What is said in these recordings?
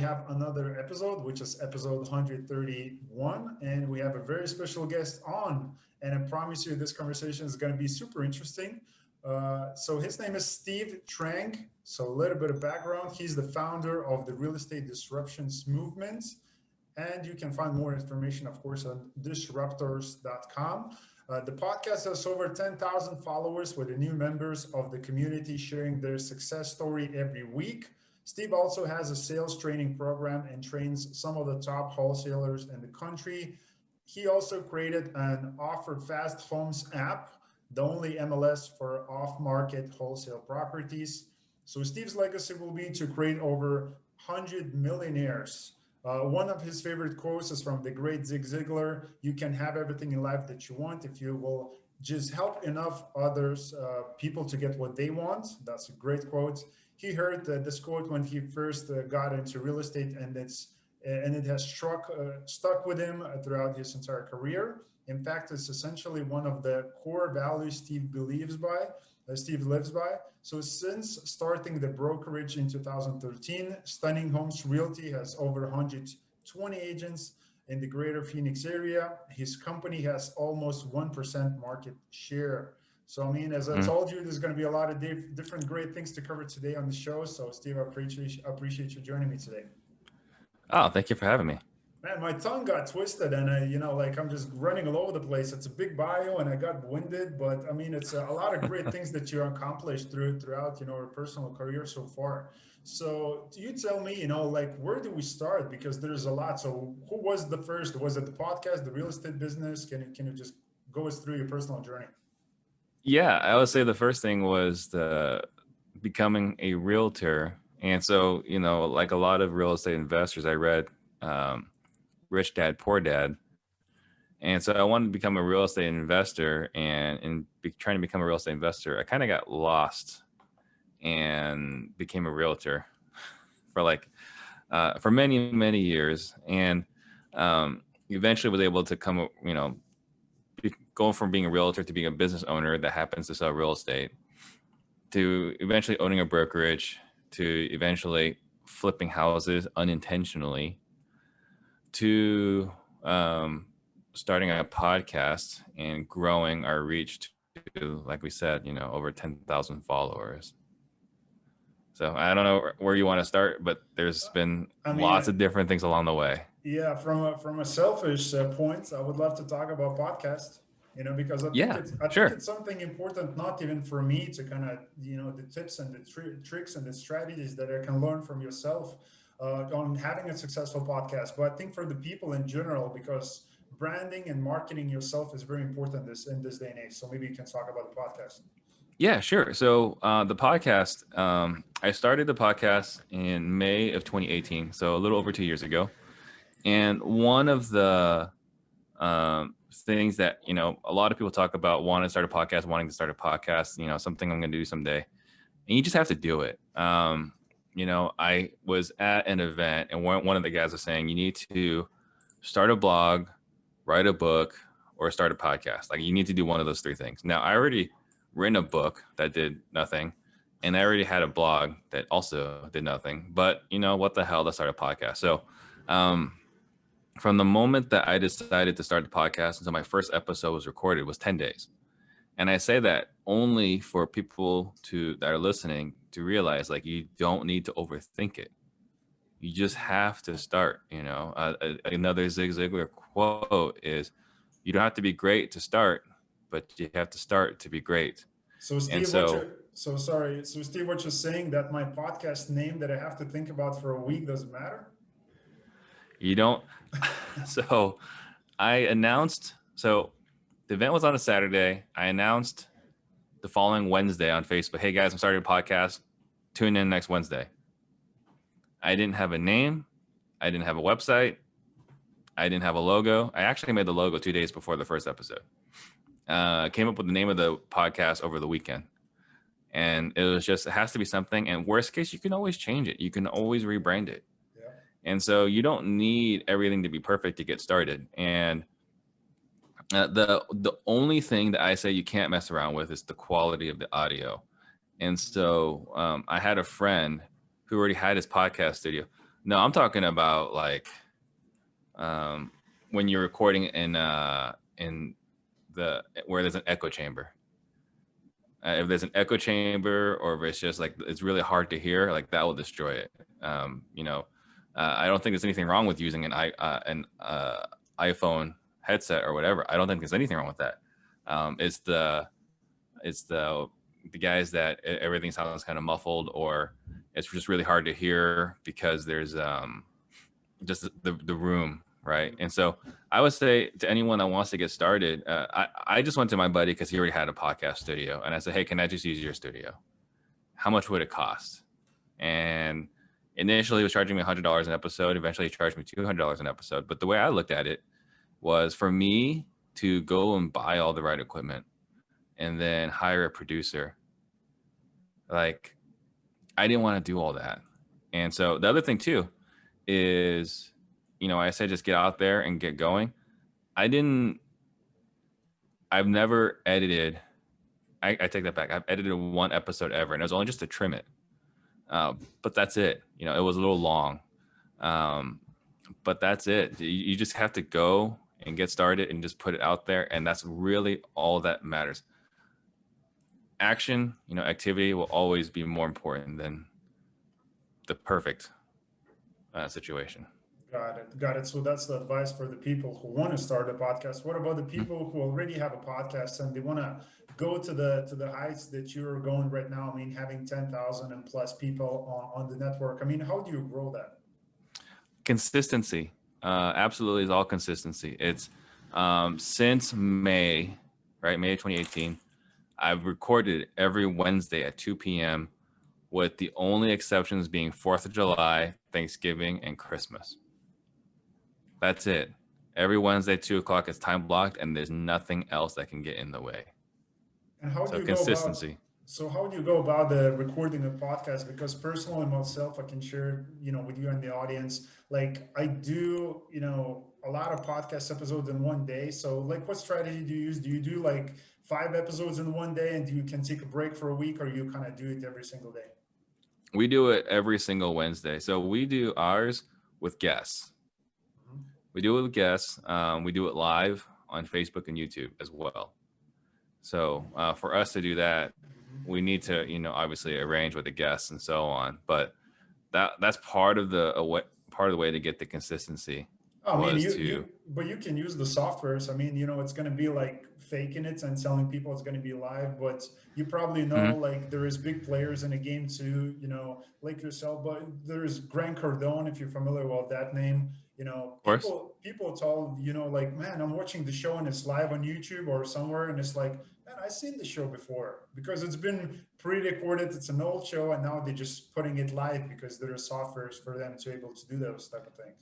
have another episode, which is episode 131, and we have a very special guest on. And I promise you, this conversation is going to be super interesting. So his name is Steve Trang. So a little bit of background: he's the founder of the Real Estate Disruptions movement, and you can find more information, of course, on disruptors.com. The podcast has over 10,000 followers, with the new members of the community sharing their success story every week. Steve also has a sales training program and trains some of the top wholesalers in the country. He also created an OfferFast Homes app, the only MLS for off-market wholesale properties. So Steve's legacy will be to create over 100 millionaires. One of his favorite quotes is from the great Zig Ziglar: "You can have everything in life that you want if you will just help enough others, people, to get what they want." That's a great quote. He heard this quote when he first got into real estate, and it has stuck with him throughout his entire career. In fact, it's essentially one of the core values Steve lives by. So since starting the brokerage in 2013, Stunning Homes Realty has over 120 agents in the greater Phoenix area. His company has almost 1% market share. So, I mean, as I told you, there's going to be a lot of different great things to cover today on the show. So, Steve, I appreciate you joining me today. Oh, thank you for having me. Man, my tongue got twisted, and I'm just running all over the place. It's a big bio, and I got winded, but I mean, it's a lot of great things that you accomplished throughout, your personal career so far. So, you tell me, where do we start? Because there's a lot. So, who was the first? Was it the podcast, the real estate business? Can you just go us through your personal journey? Yeah, I would say the first thing was becoming a realtor. And so, like a lot of real estate investors, I read Rich Dad, Poor Dad. And so I wanted to become a real estate investor, and trying to become a real estate investor, I kind of got lost and became a realtor for many, many years. And eventually was able to going from being a realtor to being a business owner that happens to sell real estate, to eventually owning a brokerage, to eventually flipping houses unintentionally, to starting a podcast and growing our reach to, like we said, over 10,000 followers. So I don't know where you want to start, but there's been lots of different things along the way. Yeah, from a selfish point, I would love to talk about podcast. Because I think it's something important, not even for me to kind of, the tips and the tricks and the strategies that I can learn from yourself on having a successful podcast. But I think for the people in general, because branding and marketing yourself is very important in this day and age. So maybe you can talk about the podcast. Yeah, sure. So the podcast, I started the podcast in May of 2018, so a little over 2 years ago. And one of the things that, a lot of people talk about wanting to start a podcast, something I'm going to do someday. And you just have to do it. I was at an event, and one of the guys was saying, you need to start a blog, write a book, or start a podcast. Like, you need to do one of those three things. Now, I already written a book that did nothing, and I already had a blog that also did nothing. But what the hell, let's start a podcast. So from the moment that I decided to start the podcast until my first episode was recorded was 10 days. And I say that only for people that are listening to realize, like, you don't need to overthink it. You just have to start. Another Zig Ziglar quote is, you don't have to be great to start, but you have to start to be great. So Steve, Steve, what you're saying, that my podcast name that I have to think about for a week doesn't matter? You don't. So the event was on a Saturday. I announced the following Wednesday on Facebook, hey guys, I'm starting a podcast. Tune in next Wednesday. I didn't have a name. I didn't have a website. I didn't have a logo. I actually made the logo 2 days before the first episode. Came up with the name of the podcast over the weekend. And it has to be something. And worst case, you can always change it. You can always rebrand it. And so you don't need everything to be perfect to get started. And the only thing that I say you can't mess around with is the quality of the audio. And so I had a friend who already had his podcast studio. No, I'm talking about like when you're recording in the where there's an echo chamber. If there's an echo chamber, or if it's just like it's really hard to hear, like that will destroy it. I don't think there's anything wrong with using an iPhone headset or whatever. I don't think there's anything wrong with that. It's the guys that everything sounds kind of muffled, or it's just really hard to hear because there's just the room, right? And so I would say to anyone that wants to get started, I just went to my buddy because he already had a podcast studio, and I said, hey, can I just use your studio? How much would it cost? And initially he was charging me $100 an episode. Eventually he charged me $200 an episode. But the way I looked at it was for me to go and buy all the right equipment and then hire a producer. Like, I didn't want to do all that. And so the other thing too is, I said, just get out there and get going. I've never edited. I take that back. I've edited one episode ever, and it was only just to trim it. But that's it. It was a little long. But that's it. You just have to go and get started and just put it out there. And that's really all that matters. Action, activity will always be more important than the perfect situation. Got it. So that's the advice for the people who want to start a podcast. What about the people who already have a podcast and they want to go to the heights that you're going right now? I mean, having 10,000 and plus people on the network. I mean, how do you grow that? Consistency. Absolutely is all consistency. It's since May, right? May of 2018, I've recorded every Wednesday at 2 p.m. with the only exceptions being 4th of July, Thanksgiving, and Christmas. That's it. Every Wednesday, 2:00 is time blocked, and there's nothing else that can get in the way. And how do you consistency. How do you go about the recording a podcast? Because personally myself, I can share, with you and the audience, like I do, a lot of podcast episodes in one day. So like, what strategy do you use? Do you do like 5 episodes in one day and you can take a break for a week, or you kind of do it every single day? We do it every single Wednesday. So we do ours with guests. We do it with guests. We do it live on Facebook and YouTube as well. So for us to do that, we need to, obviously arrange with the guests and so on. But that's part of the way to get the consistency. But you can use the softwares. I mean, it's going to be like faking it and telling people it's going to be live, but you probably know, like there is big players in the game too, like yourself, but there's Grant Cardone, if you're familiar with that name, people told, like, man, I'm watching the show and it's live on YouTube or somewhere. And it's like, man, I've seen the show before because it's been pre-recorded. It's an old show. And now they're just putting it live because there are softwares for them to be able to do those type of things.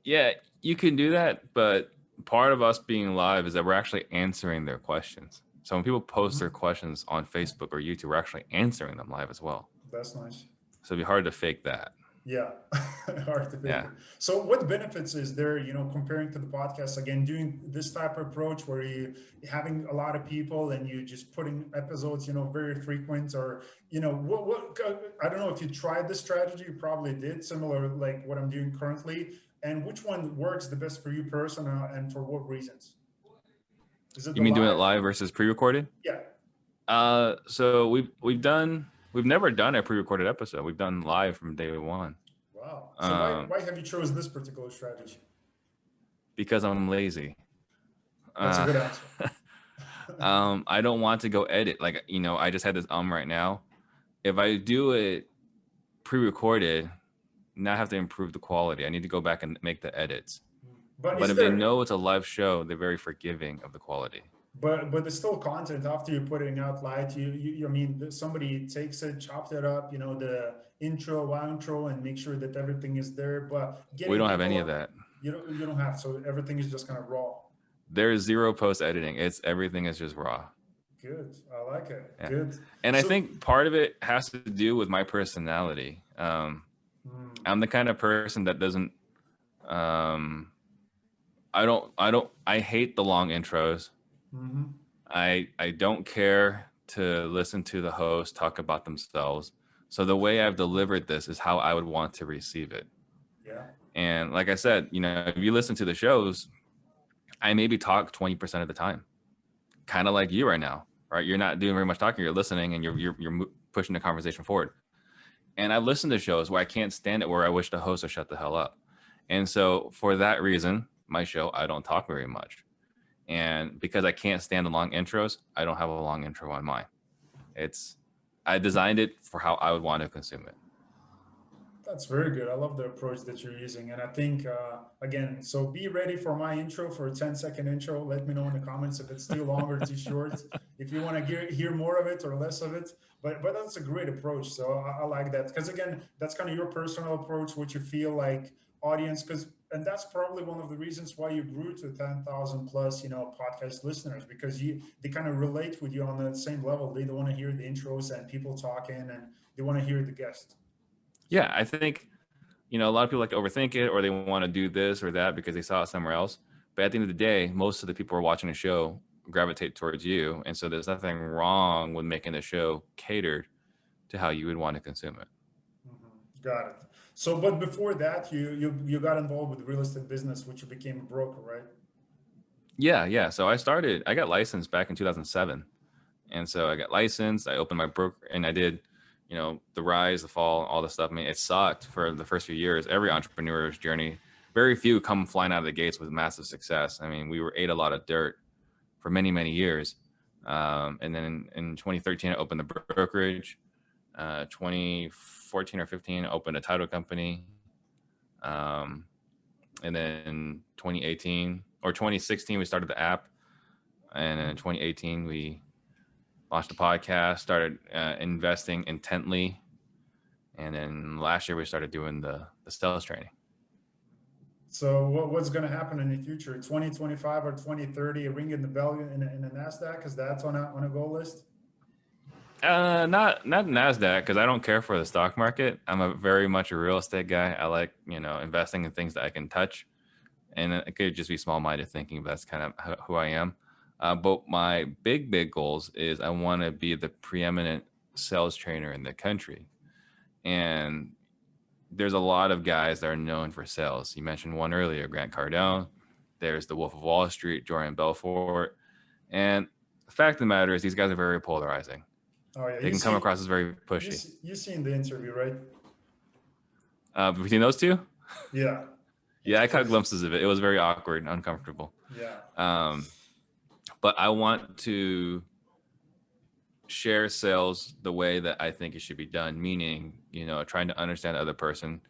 Yeah, you can do that, but part of us being live is that we're actually answering their questions. So when people post their questions on Facebook or YouTube, we're actually answering them live as well. That's nice. So it'd be hard to fake that. Yeah, hard to fake it. So what benefits is there, comparing to the podcast, again, doing this type of approach where you're having a lot of people and you just putting episodes, very frequent, or, what I don't know if you tried this strategy, you probably did, similar like what I'm doing currently. And which one works the best for you personally, and for what reasons? You mean doing it live versus pre-recorded? Yeah. So we've never done a pre-recorded episode. We've done live from day one. Wow. So why have you chosen this particular strategy? Because I'm lazy. That's a good answer. I don't want to go edit. Like, I just had this right now. If I do it pre-recorded, now I have to improve the quality. I need to go back and make the edits. But if they know it's a live show, they're very forgiving of the quality. But there's still content after you're putting out live. I mean, somebody takes it, chops it up, the intro, outro, and make sure that everything is there. But we don't have any of that. You don't have. So everything is just kind of raw. There's zero post editing. Everything is just raw. Good. I like it. Yeah. Good. And I think part of it has to do with my personality. I'm the kind of person that doesn't, I hate the long intros. I don't care to listen to the host talk about themselves. So the way I've delivered this is how I would want to receive it. Yeah. And like I said, if you listen to the shows, I maybe talk 20% of the time, kind of like you right now, right? You're not doing very much talking, you're listening, and you're pushing the conversation forward. And I've listened to shows where I can't stand it, where I wish the host would shut the hell up. And so for that reason, my show, I don't talk very much. And because I can't stand the long intros, I don't have a long intro on mine. I designed it for how I would want to consume it. That's very good. I love the approach that you're using. And I think, again, so be ready for my intro, for a 10-second intro. Let me know in the comments if it's too long or too short, if you want to hear more of it or less of it. But that's a great approach. So I like that. Because again, that's kind of your personal approach, what you feel like audience, and that's probably one of the reasons why you grew to 10,000 plus, podcast listeners, because they kind of relate with you on the same level. They don't want to hear the intros and people talking, and they want to hear the guest. Yeah, I think, a lot of people like to overthink it, or they want to do this or that because they saw it somewhere else. But at the end of the day, most of the people who are watching the show gravitate towards you. And so there's nothing wrong with making the show catered to how you would want to consume it. Got it. So, but before that, you got involved with real estate business, which you became a broker, right? Yeah. So I got licensed back in 2007. And so I got licensed, I opened my broker, and I did, the rise, the fall, all the stuff. I mean, it sucked for the first few years. Every entrepreneur's journey, very few come flying out of the gates with massive success. I mean, ate a lot of dirt for many, many years. And then in 2013, I opened the brokerage. 2014 or 15, I opened a title company. And then 2018 or 2016, we started the app. And then in 2018, we launched a podcast, started investing intently. And then last year we started doing the sales training. So what's going to happen in the future? 2025 or 2030, ringing the bell in the NASDAQ? Because that's on a goal list? Not NASDAQ, because I don't care for the stock market. I'm very much a real estate guy. I like, investing in things that I can touch. And it could just be small-minded thinking, but that's kind of who I am. But my big goals is I want to be the preeminent sales trainer in the country. And there's a lot of guys that are known for sales. You mentioned one earlier, Grant Cardone. There's the Wolf of Wall Street, Jordan Belfort. And the fact of the matter is these guys are very polarizing. Oh, yeah. They can come across as very pushy. You seen the interview, right? Between those two? Yeah. Yeah, I caught glimpses of it. It was very awkward and uncomfortable. Yeah. But I want to share sales the way that I think it should be done, meaning, trying to understand the other person,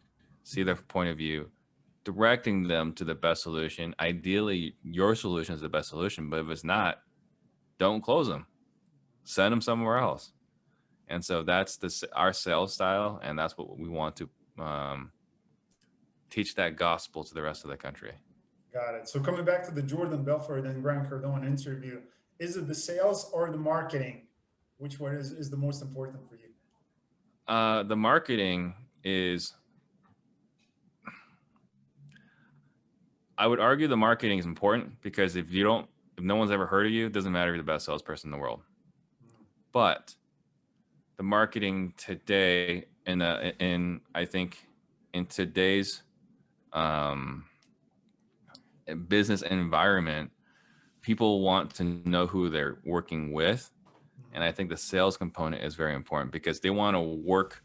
see their point of view, directing them to the best solution. Ideally, your solution is the best solution, but if it's not, don't close them. Send them somewhere else. And so that's our sales style, and that's what we want to teach that gospel to the rest of the country. Got it. So coming back to the Jordan Belfort and Grant Cardone interview, is it the sales or the marketing? Which one is the most important for you? The marketing is, I would argue the marketing is important, because if no one's ever heard of you, it doesn't matter if you're the best salesperson in the world. But the marketing today, I think in today's business environment, people want to know who they're working with. And I think the sales component is very important, because they want to work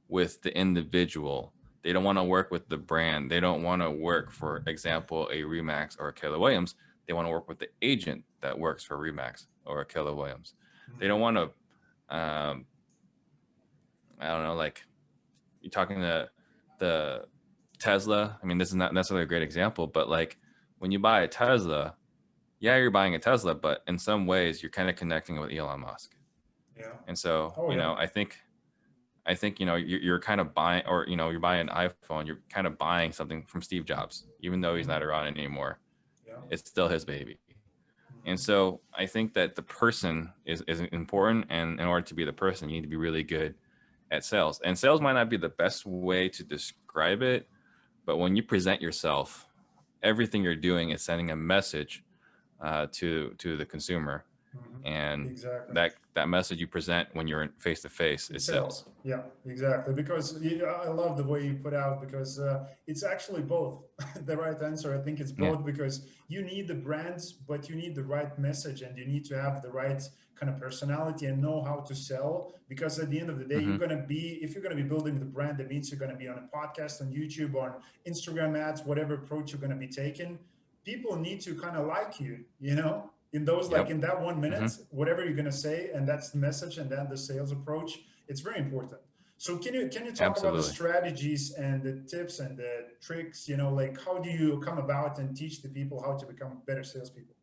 with the individual. They don't want to work with the brand. They don't want to work, for example, a Remax or a Keller Williams. They want to work with the agent that works for Remax or a Keller Williams. They don't want to, I don't know, like you're talking to the Tesla. I mean, this is not necessarily a great example, but like when you buy a Tesla, yeah, you're buying a Tesla, but in some ways you're kind of connecting with Elon Musk. Yeah. And so, I think, you're kind of buying, or, you're buying an iPhone, you're kind of buying something from Steve Jobs, even though he's not around anymore. Yeah. It's still his baby. And so I think that the person is important. And in order to be the person, you need to be really good at sales. And sales might not be the best way to describe it, but when you present yourself, everything you're doing is sending a message to the consumer. And Exactly. that message you present when you're face to face is sales. Yeah, exactly. Because I love the way you put out, because it's actually both. The right answer, I think it's Yeah. both, because you need the brands, but you need the right message, and you need to have the right kind of personality and know how to sell. Because at the end of the day, Mm-hmm. if you're going to be building the brand, that means you're going to be on a podcast, on YouTube, on Instagram ads, whatever approach you're going to be taking. People need to kind of like you, in those, like Yep. in that 1 minute, Mm-hmm. whatever you're going to say, and that's the message, and then the sales approach. It's very important. So can you talk about the Absolutely. strategies and the tips and the tricks? Like how do you come about and teach the people how to become better salespeople?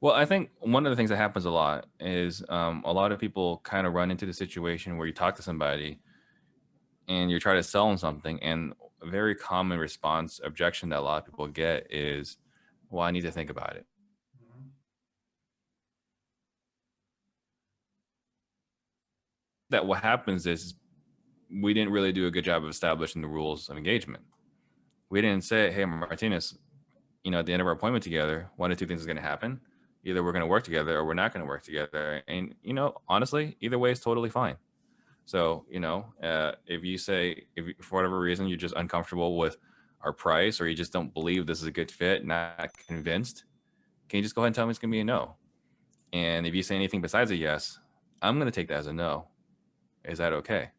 Well, I think one of the things that happens a lot is a lot of people kind of run into the situation where you talk to somebody and you try to sell them something, and a very common response objection that a lot of people get is, well, I need to think about it. Mhm. That what happens is we didn't really do a good job of establishing the rules of engagement. We didn't say, hey, Martinez, at the end of our appointment together, one of two things is going to happen. Either we're going to work together or we're not going to work together. And, honestly, either way is totally fine. So, if you say, if for whatever reason you're just uncomfortable with our price, or you just don't believe this is a good fit, not convinced, can you just go ahead and tell me it's going to be a no? And if you say anything besides a yes, I'm going to take that as a no. Is that okay?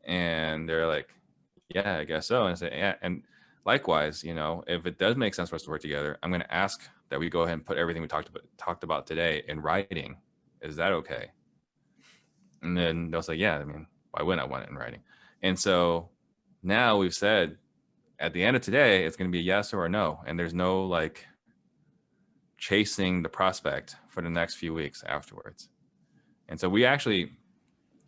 And they're like, yeah, I guess so. And I say, yeah. And likewise, if it does make sense for us to work together, I'm going to ask that we go ahead and put everything we talked about today in writing. Is that okay? And then they'll say, yeah, I mean, why wouldn't I want it in writing? And so now we've said at the end of today, it's going to be a yes or a no. And there's no like chasing the prospect for the next few weeks afterwards. And so we actually,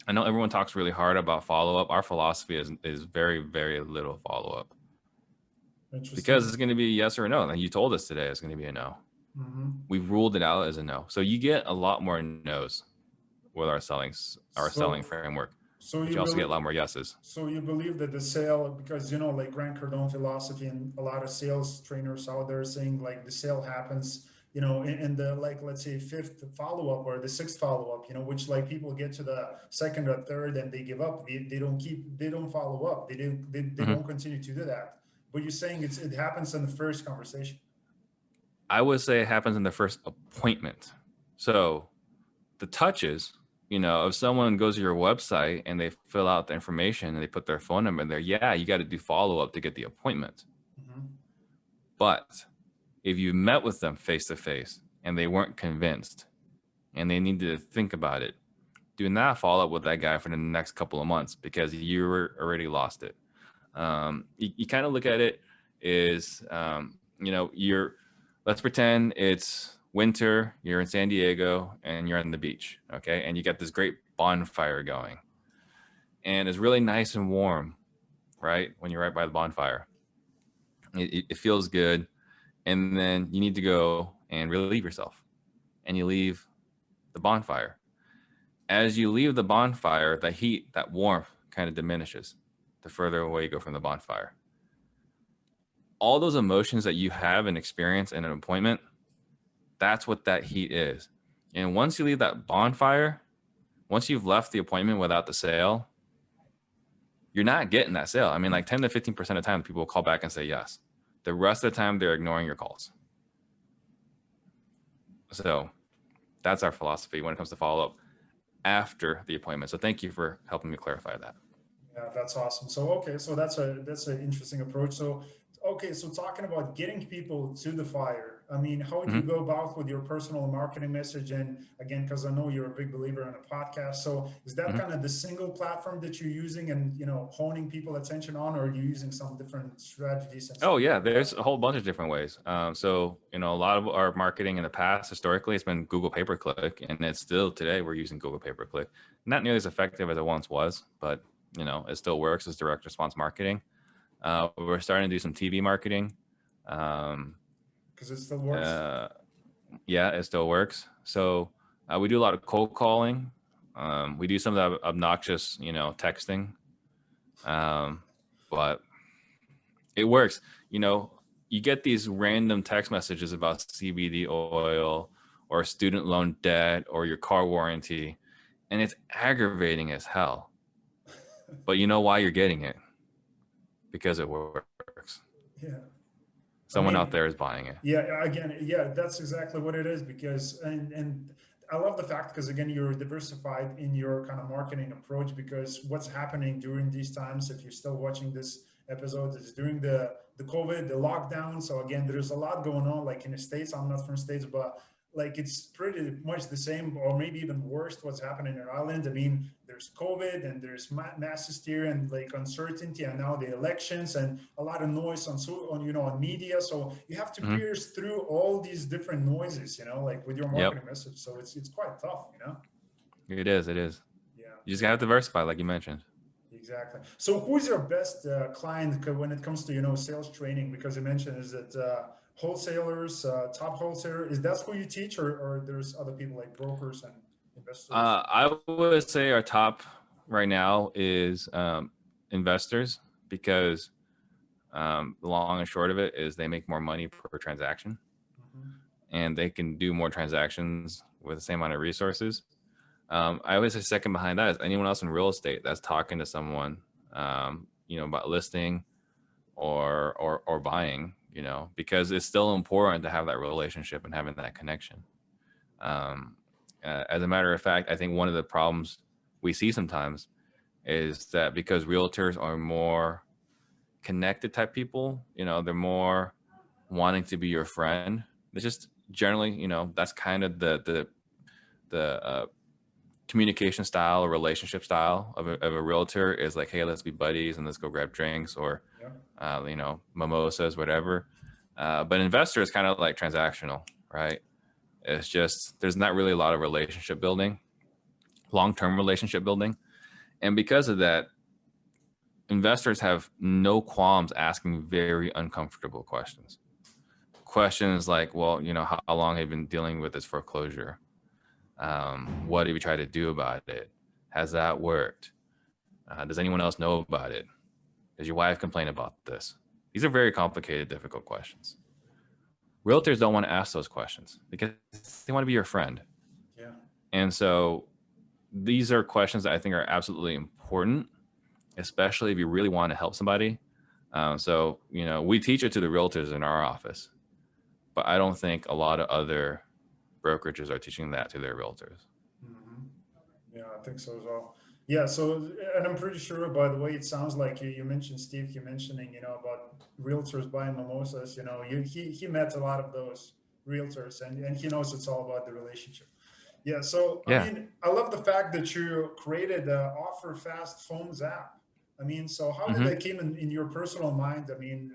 I know everyone talks really hard about follow-up. Our philosophy is very, very little follow-up, because it's Interesting. going to be a yes or a no. And you told us today it's going to be a no. Hmm. We've ruled it out as a no. So you get a lot more no's with our selling So framework, so but you you also get believe a lot more yeses. so you believe that the sale, because like Grant Cardone philosophy, and a lot of sales trainers out there saying like the sale happens, in the, like, let's say fifth follow-up or the sixth follow-up, which like people get to the second or third and they give up. They don't follow up. They Mm-hmm. don't continue to do that. But you're saying it happens in the first conversation. I would say it happens in the first appointment. So the touches, if someone goes to your website and they fill out the information and they put their phone number in there, yeah, you got to do follow-up to get the appointment. Mm-hmm. But if you met with them face to face and they weren't convinced and they needed to think about it, do not follow up with that guy for the next couple of months, because you already lost it. You kind of look at it is, let's pretend it's winter, you're in San Diego and you're on the beach. Okay. And you got this great bonfire going and it's really nice and warm, right? When you're right by the bonfire, it feels good. And then you need to go and relieve yourself, and you leave the bonfire. As you leave the bonfire, the heat, that warmth kind of diminishes the further away you go from the bonfire. All those emotions that you have and experience in an appointment, that's what that heat is. And once you leave that bonfire, once you've left the appointment without the sale, you're not getting that sale. I mean, like 10 to 15% of the time, people will call back and say yes. The rest of the time, they're ignoring your calls. So that's our philosophy when it comes to follow up after the appointment. So thank you for helping me clarify that. Yeah, that's awesome. So okay, so that's an interesting approach. So okay, so talking about getting people to the fire, I mean, how do you Mm-hmm. go about with your personal marketing message? And again, because I know you're a big believer in a podcast, so is that Mm-hmm. kind of the single platform that you're using and honing people attention on, or are you using some different strategies and Oh some yeah, different there's a platforms? whole bunch of different ways. So a lot of our marketing in the past, historically, it's been Google pay per click, and it's still today we're using Google pay per click. Not nearly as effective as it once was, but it still works as direct response marketing. We're starting to do some TV marketing. Um, Because it still works. uh, yeah, it still works. So we do a lot of cold calling. We do some of the obnoxious, texting, but it works. You get these random text messages about CBD oil or student loan debt or your car warranty. And it's aggravating as hell. But you know why you're getting it? Because it works. Yeah. Someone out there is buying it. Yeah, again, yeah, that's exactly what it is because and I love the fact because again you're diversified in your kind of marketing approach because what's happening during these times, if you're still watching this episode, is during the COVID, the lockdown. So again, there's a lot going on like in the States. I'm not from States, but like it's pretty much the same or maybe even worse what's happening in Ireland. I mean, there's COVID and there's mass hysteria and like uncertainty and now the elections and a lot of noise on you know on media. So you have to pierce through all these different noises, you know, like with your marketing message. So it's quite tough, you know. It is. It is. Yeah. You just gotta diversify, like you mentioned. Exactly. So who's your best client when it comes to, you know, sales training? Because you mentioned is it wholesalers, top wholesaler, is that who you teach or there's other people like brokers and investors? I would say our top right now is investors because the long and short of it is they make more money per transaction and they can do more transactions with the same amount of resources. I always say second behind that is anyone else in real estate that's talking to someone, you know, about listing or buying, you know, because it's still important to have that relationship and having that connection. As a matter of fact, I think one of the problems we see sometimes is that because realtors are more connected type people, you know, they're more wanting to be your friend. It's just generally, you know, that's kind of the communication style or relationship style of a realtor is like, hey, let's be buddies and let's go grab drinks or, you know, mimosas, whatever. But investor is kind of like transactional, right? It's just, there's not really a lot of relationship building, long-term relationship building. And because of that, investors have no qualms asking very uncomfortable questions. Questions like, well, you know, how long have you been dealing with this foreclosure? What have you tried to do about it? Has that worked? Does anyone else know about it? Does your wife complain about this? These are very complicated, difficult questions. Realtors don't want to ask those questions because they want to be your friend. Yeah. And so these are questions that I think are absolutely important, especially if you really want to help somebody. So, you know, we teach it to the realtors in our office, but I don't think a lot of other brokerages are teaching that to their realtors. Yeah, I think so as well. Yeah, so, and I'm pretty sure, by the way, it sounds like you mentioned, Steve, you mentioning, you know, about realtors buying mimosas, you know, he met a lot of those realtors and he knows it's all about the relationship. Yeah, so, I mean, I love the fact that you created the OfferFast Homes app. I mean, so how did that came in your personal mind? I mean,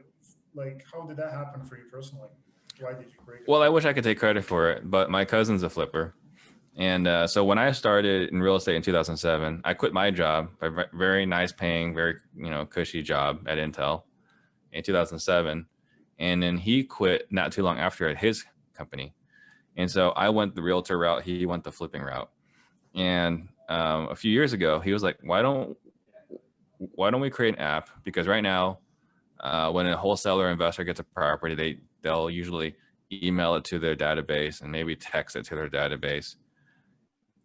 like, how did that happen for you personally? Why did you create it? Well, I wish I could take credit for it, but my cousin's a flipper. And so when I started in real estate in 2007, I quit my job, a very nice paying, very, you know, cushy job at Intel in 2007. And then he quit not too long after at his company. And so I went the realtor route. He went the flipping route. And a few years ago, he was like, why don't we create an app? Because right now, when a wholesaler investor gets a property, they'll usually email it to their database and maybe text it to their database.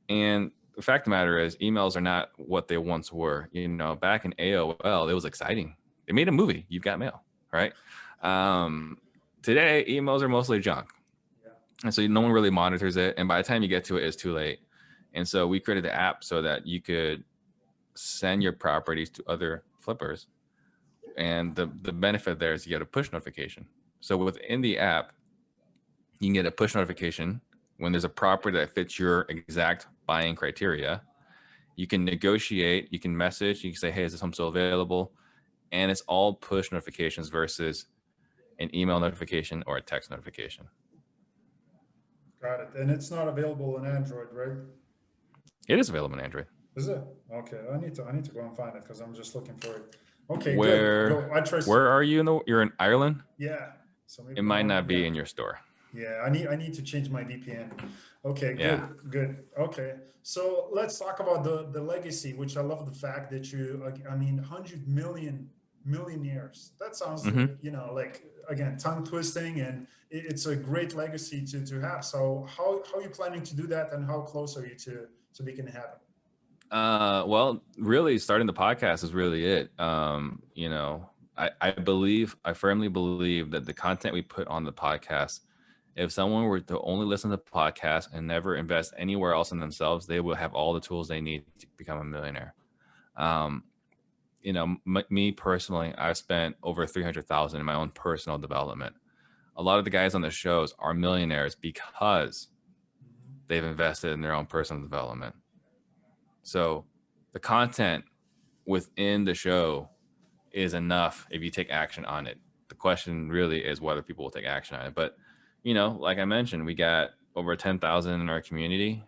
And the fact of the matter is emails are not what they once were. You know, back in AOL, it was exciting. They made a movie. You've got mail, right? Today, emails are mostly junk. And so no one really monitors it. And by the time you get to it, it's too late. And so we created the app so that you could send your properties to other flippers. And the benefit there is you get a push notification. So within the app, you can get a push notification when there's a property that fits your exact buying criteria. You can negotiate, you can message, you can say, hey, is this home still available? And it's all push notifications versus an email notification or a text notification. Got it. And it's not available on Android, right? It is available on Android. Is it? Okay. I need to go and find it because I'm just looking for it. Okay, good. Where are you you're in Ireland? Yeah. So maybe it might not be in your store. Yeah, I need to change my VPN. Okay, good. Okay, so let's talk about the legacy, which I love the fact that you, I mean, 100 million millionaires. That sounds, Hmm. like, again, tongue twisting, and it's a great legacy to have. So how are you planning to do that, and how close are you to making it happen? Well, really, starting the podcast is really it. I firmly believe that the content we put on the podcast, if someone were to only listen to the podcast and never invest anywhere else in themselves, they will have all the tools they need to become a millionaire. Um, me personally, I've spent over 300,000 in my own personal development. A lot of the guys on the shows are millionaires because Mhm. they've invested in their own personal development. So the content within the show is enough if you take action on it. The question really is whether people will take action on it. But, like I mentioned, we got over 10,000 in our community.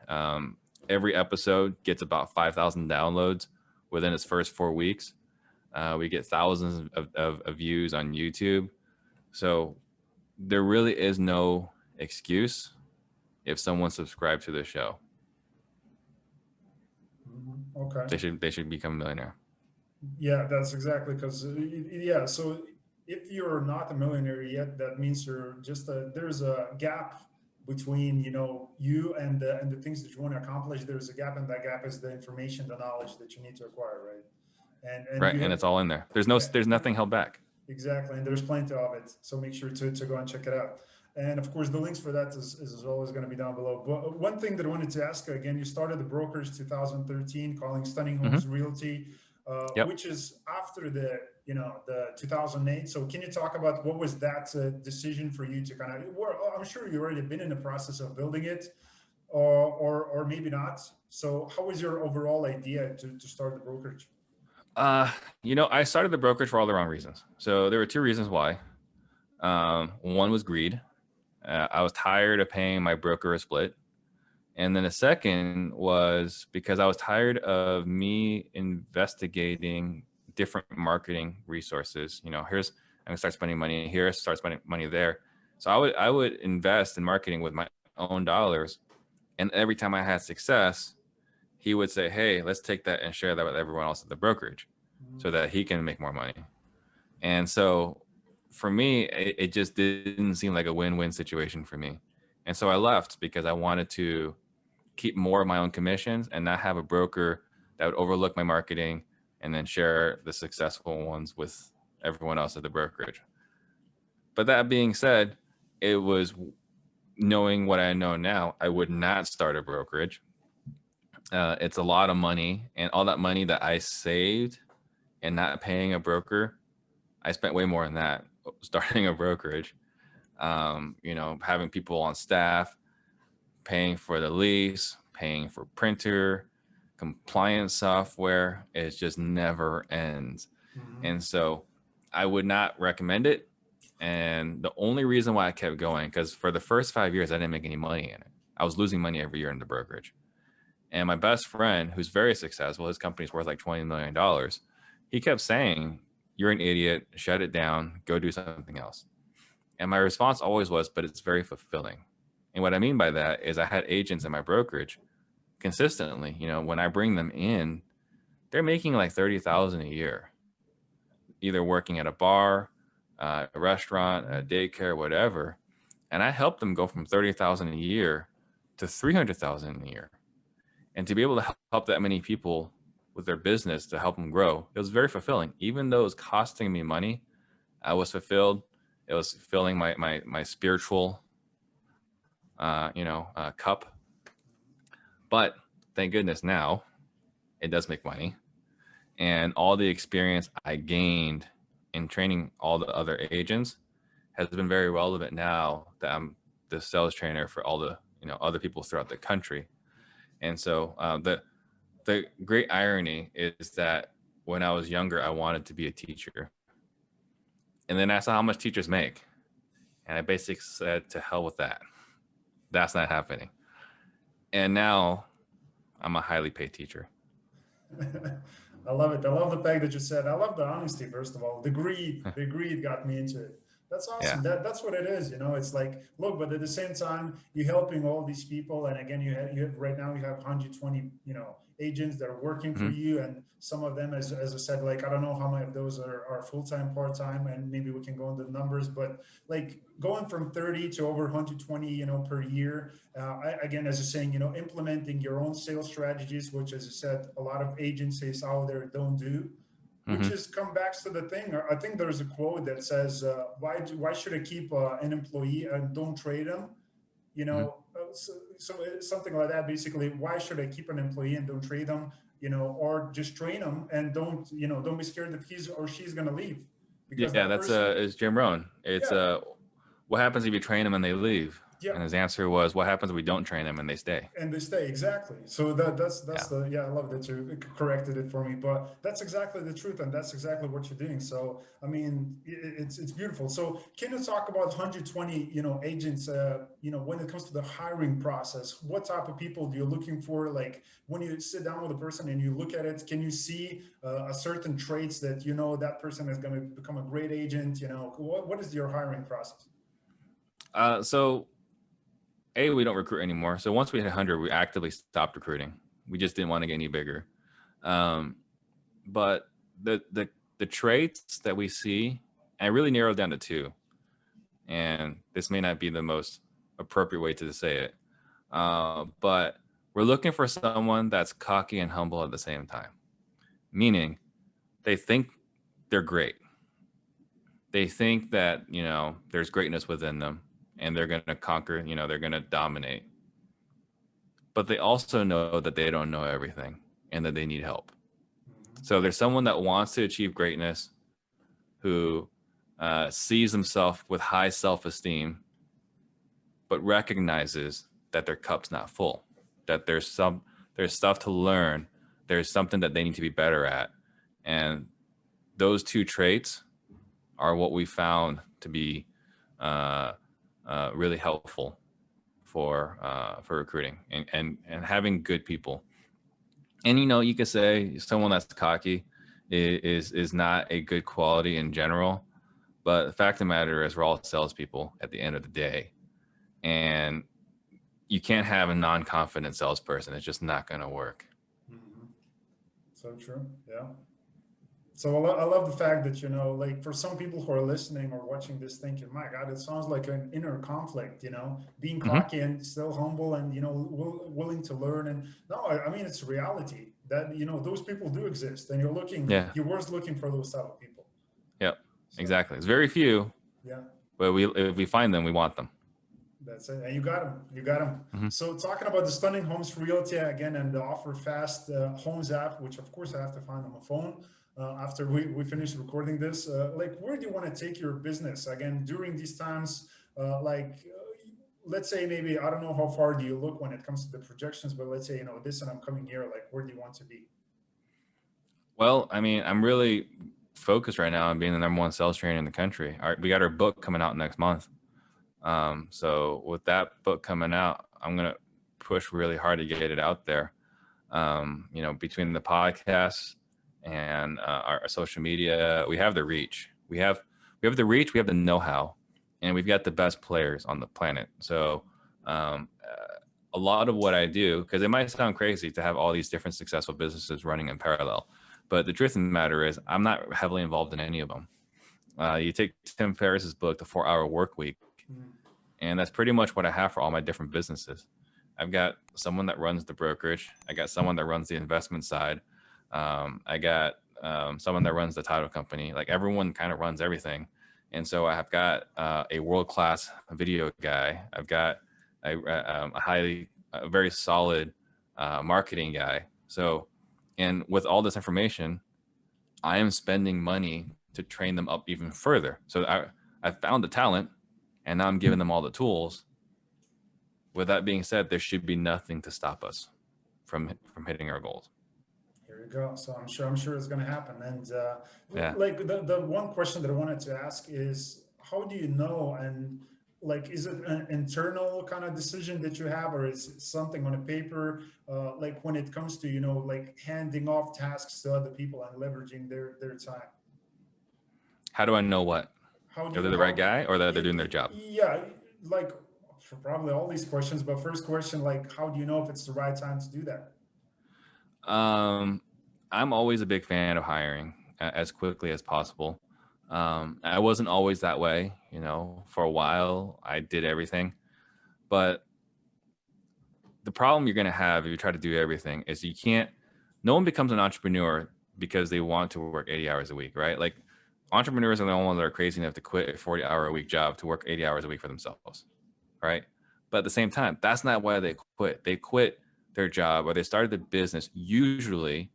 Every episode gets about 5,000 downloads within its first 4 weeks. We get thousands of views on YouTube. So there really is no excuse if someone subscribed to the show. Okay. They should become a millionaire. Yeah, that's exactly, because yeah. So if you're not a millionaire yet, that means you're just there's a gap between you and the things that you want to accomplish. There's a gap, and that gap is the information, the knowledge that you need to acquire, right? And Right. you And have, it's all in there. yeah, There's nothing held back. exactly, and there's plenty of it. So make sure to go and check it out. And of course, the links for that is always going to be down below. But one thing that I wanted to ask again, you started the brokerage 2013, calling Stunning Hmm. Homes Realty, Yep. which is after the 2008. So can you talk about what was that decision for you to kind of? I'm sure you already been in the process of building it, or maybe not. So how was your overall idea to start the brokerage? I started the brokerage for all the wrong reasons. So there were two reasons why. One was greed. I was tired of paying my broker a split. And then the second was because I was tired of me investigating different marketing resources. Here's I'm gonna start spending money here, start spending money there. So I would invest in marketing with my own dollars. And every time I had success, he would say, "Hey, let's take that and share that with everyone else at the brokerage so that he can make more money." And so for me, it just didn't seem like a win-win situation for me. And so I left because I wanted to keep more of my own commissions and not have a broker that would overlook my marketing and then share the successful ones with everyone else at the brokerage. But that being said, it was knowing what I know now, I would not start a brokerage. It's a lot of money, and all that money that I saved and not paying a broker, I spent way more than that starting a brokerage. Having people on staff, paying for the lease, paying for printer, compliance software. It just never ends. Mm-hmm. And so I would not recommend it. And the only reason why I kept going, because for the first 5 years, I didn't make any money in it. I was losing money every year in the brokerage. And my best friend, who's very successful, his company's worth like $20 million. He kept saying, "You're an idiot, shut it down, go do something else." And my response always was, "But it's very fulfilling." And what I mean by that is I had agents in my brokerage consistently, when I bring them in, they're making like 30,000 a year, either working at a bar, a restaurant, a daycare, whatever. And I helped them go from 30,000 a year to 300,000 a year. And to be able to help that many people with their business to help them grow, it was very fulfilling. Even though it was costing me money, I was fulfilled. It was filling my spiritual, cup. But thank goodness now it does make money. And all the experience I gained in training all the other agents has been very relevant now that I'm the sales trainer for all the other people throughout the country. And so the great irony is that when I was younger, I wanted to be a teacher, and then I saw how much teachers make, and I basically said, "To hell with that. That's not happening." And now I'm a highly paid teacher. I love it. I love the fact that you said. I love the honesty. First of all, the greed got me into it. That's Yeah. awesome. That's what it is. It's like, look, but at the same time, you're helping all these people, and again, you have right now you have 120, agents that are working for Mhm. you, and some of them, as I said, like I don't know how many of those are full-time, part-time, and maybe we can go into the numbers, but like going from 30 to over 120, per year. Again, as you're saying, implementing your own sales strategies, which, as you said, a lot of agencies out there don't do. Which Mhm. is come back to the thing. I think there's a quote that says, why should I keep an employee and don't trade them? Mhm. So something like that. Basically, why should I keep an employee and don't trade them? Or just train them and don't be scared that he's or she's going to leave, because Yeah, that that's person. it's Jim Rohn. It's Yeah, what happens if you train them and they leave? yeah. And his answer was, what happens if we don't train them and they stay? And they stay, exactly. So that's Yeah. the, yeah, I love that you corrected it for me, but that's exactly the truth, and that's exactly what you're doing. So I mean, it's beautiful. So can you talk about 120 agents, when it comes to the hiring process? What type of people do you looking for? Like when you sit down with a person and you look at it, can you see a certain traits that that person is going to become a great agent? What is your hiring process? So we don't recruit anymore. So once we hit 100, we actively stopped recruiting. We just didn't want to get any bigger. Um, but the traits that we see, I really narrowed down to two. And this may not be the most appropriate way to say it, but we're looking for someone that's cocky and humble at the same time. Meaning, they think they're great. They think that there's greatness within them, and they're going to conquer. They're going to dominate. But they also know that they don't know everything and that they need help. So there's someone that wants to achieve greatness, who sees themselves with high self-esteem, but recognizes that their cup's not full, that there's stuff to learn, there's something that they need to be better at. And those two traits are what we found to be really helpful for recruiting and having good people. And you could say someone that's cocky is not a good quality in general, but the fact of the matter is we're all salespeople at the end of the day, and you can't have a non-confident salesperson. It's just not going to work. Mm-hmm. So true. Yeah. So I love the fact that, like for some people who are listening or watching this thinking, my God, it sounds like an inner conflict, being Mm-hmm. cocky and still humble and, willing to learn. And no, I mean, it's reality that, those people do exist, and Yeah. you're worth looking for those type of people. Yep. So, Exactly. It's very few, yeah. but if we find them, we want them. That's it. And you got them. You got them. Mm-hmm. So talking about the Stunning Homes Realty again, and the OfferFast Homes app, which of course I have to find on my phone after we finish recording this. Like, where do you want to take your business again during these times? Let's say maybe, I don't know how far do you look when it comes to the projections, but let's say, this and upcoming year, like where do you want to be? Well, I mean, I'm really focused right now on being the #1 sales trainer in the country. We got our book coming out next month. So with that book coming out, I'm going to push really hard to get it out there. Between the podcast and our social media, we have the reach. We have the reach, we have the know-how, and we've got the best players on the planet. So a lot of what I do, because it might sound crazy to have all these different successful businesses running in parallel, but the truth of the matter is I'm not heavily involved in any of them. You take Tim Ferriss's book, The 4-Hour Work Week, and that's pretty much what I have for all my different businesses. I've got someone that runs the brokerage. I got someone that runs the investment side. I got someone that runs the title company. Like, everyone kind of runs everything. And so I've got a world-class video guy. I've got a very solid marketing guy. So, and with all this information, I am spending money to train them up even further. So I found the talent, and now I'm giving them all the tools. With that being said, there should be nothing to stop us from hitting our goals. Here you go. So I'm sure it's going to happen. And Yeah. like the one question that I wanted to ask is, how do you know? And like, is it an internal kind of decision that you have, or is it something on a paper? Like when it comes to, like handing off tasks to other people and leveraging their time. How do I know what? How do Are you, they the right guy, or that they're doing their job? Yeah, like for probably all these questions, but first question, like, how do you know if it's the right time to do that? I'm always a big fan of hiring as quickly as possible. I wasn't always that way, you know. For a while, I did everything, but the problem you're going to have if you try to do everything is you can't. No one becomes an entrepreneur because they want to work 80 hours a week, right? Like entrepreneurs are the only ones that are crazy enough to quit a 40-hour-a-week job to work 80 hours a week for themselves, right? But at the same time, that's not why they quit. They quit their job or they started the business usually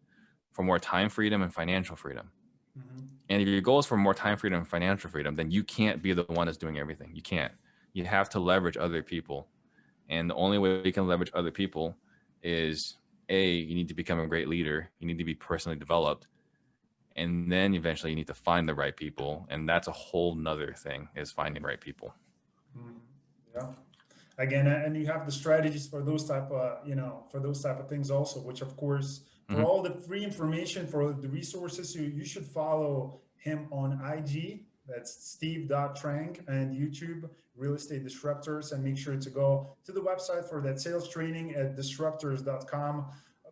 for more time freedom and financial freedom. Mm-hmm. And if your goal is for more time freedom and financial freedom, then you can't be the one that's doing everything. You can't. You have to leverage other people. And the only way you can leverage other people is you need to become a great leader. You need to be personally developed. And then eventually you need to find the right people. And that's a whole nother thing, is finding the right people. Mm-hmm. Yeah. Again, and you have the strategies for those type of, for those type of things also, which of course, for all the free information, for the resources, you should follow him on IG. That's steve.trang, and YouTube, Real Estate Disruptors, and make sure to go to the website for that sales training at disruptors.com.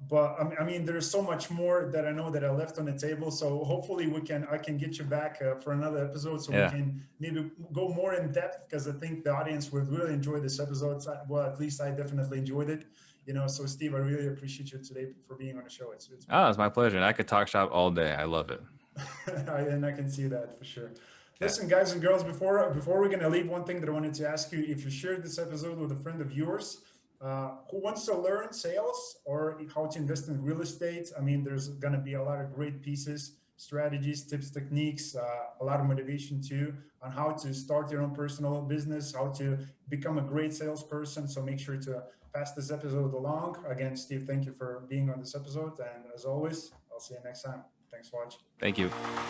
But I mean, there's so much more that I know that I left on the table. So hopefully I can get you back for another episode, so we can maybe go more in depth, because I think the audience would really enjoy this episode. Well, at least I definitely enjoyed it. So Steve, I really appreciate you today for being on the show. It's my pleasure. And I could talk shop all day. I love it. And I can see that for sure. Listen, guys and girls, before we're going to leave, one thing that I wanted to ask you: if you shared this episode with a friend of yours who wants to learn sales or how to invest in real estate, I mean, there's going to be a lot of great pieces, strategies, tips, techniques, a lot of motivation too on how to start your own personal business, how to become a great salesperson. So make sure to pass this episode along. Again, Steve, thank you for being on this episode. And as always, I'll see you next time. Thanks for watching. Thank you.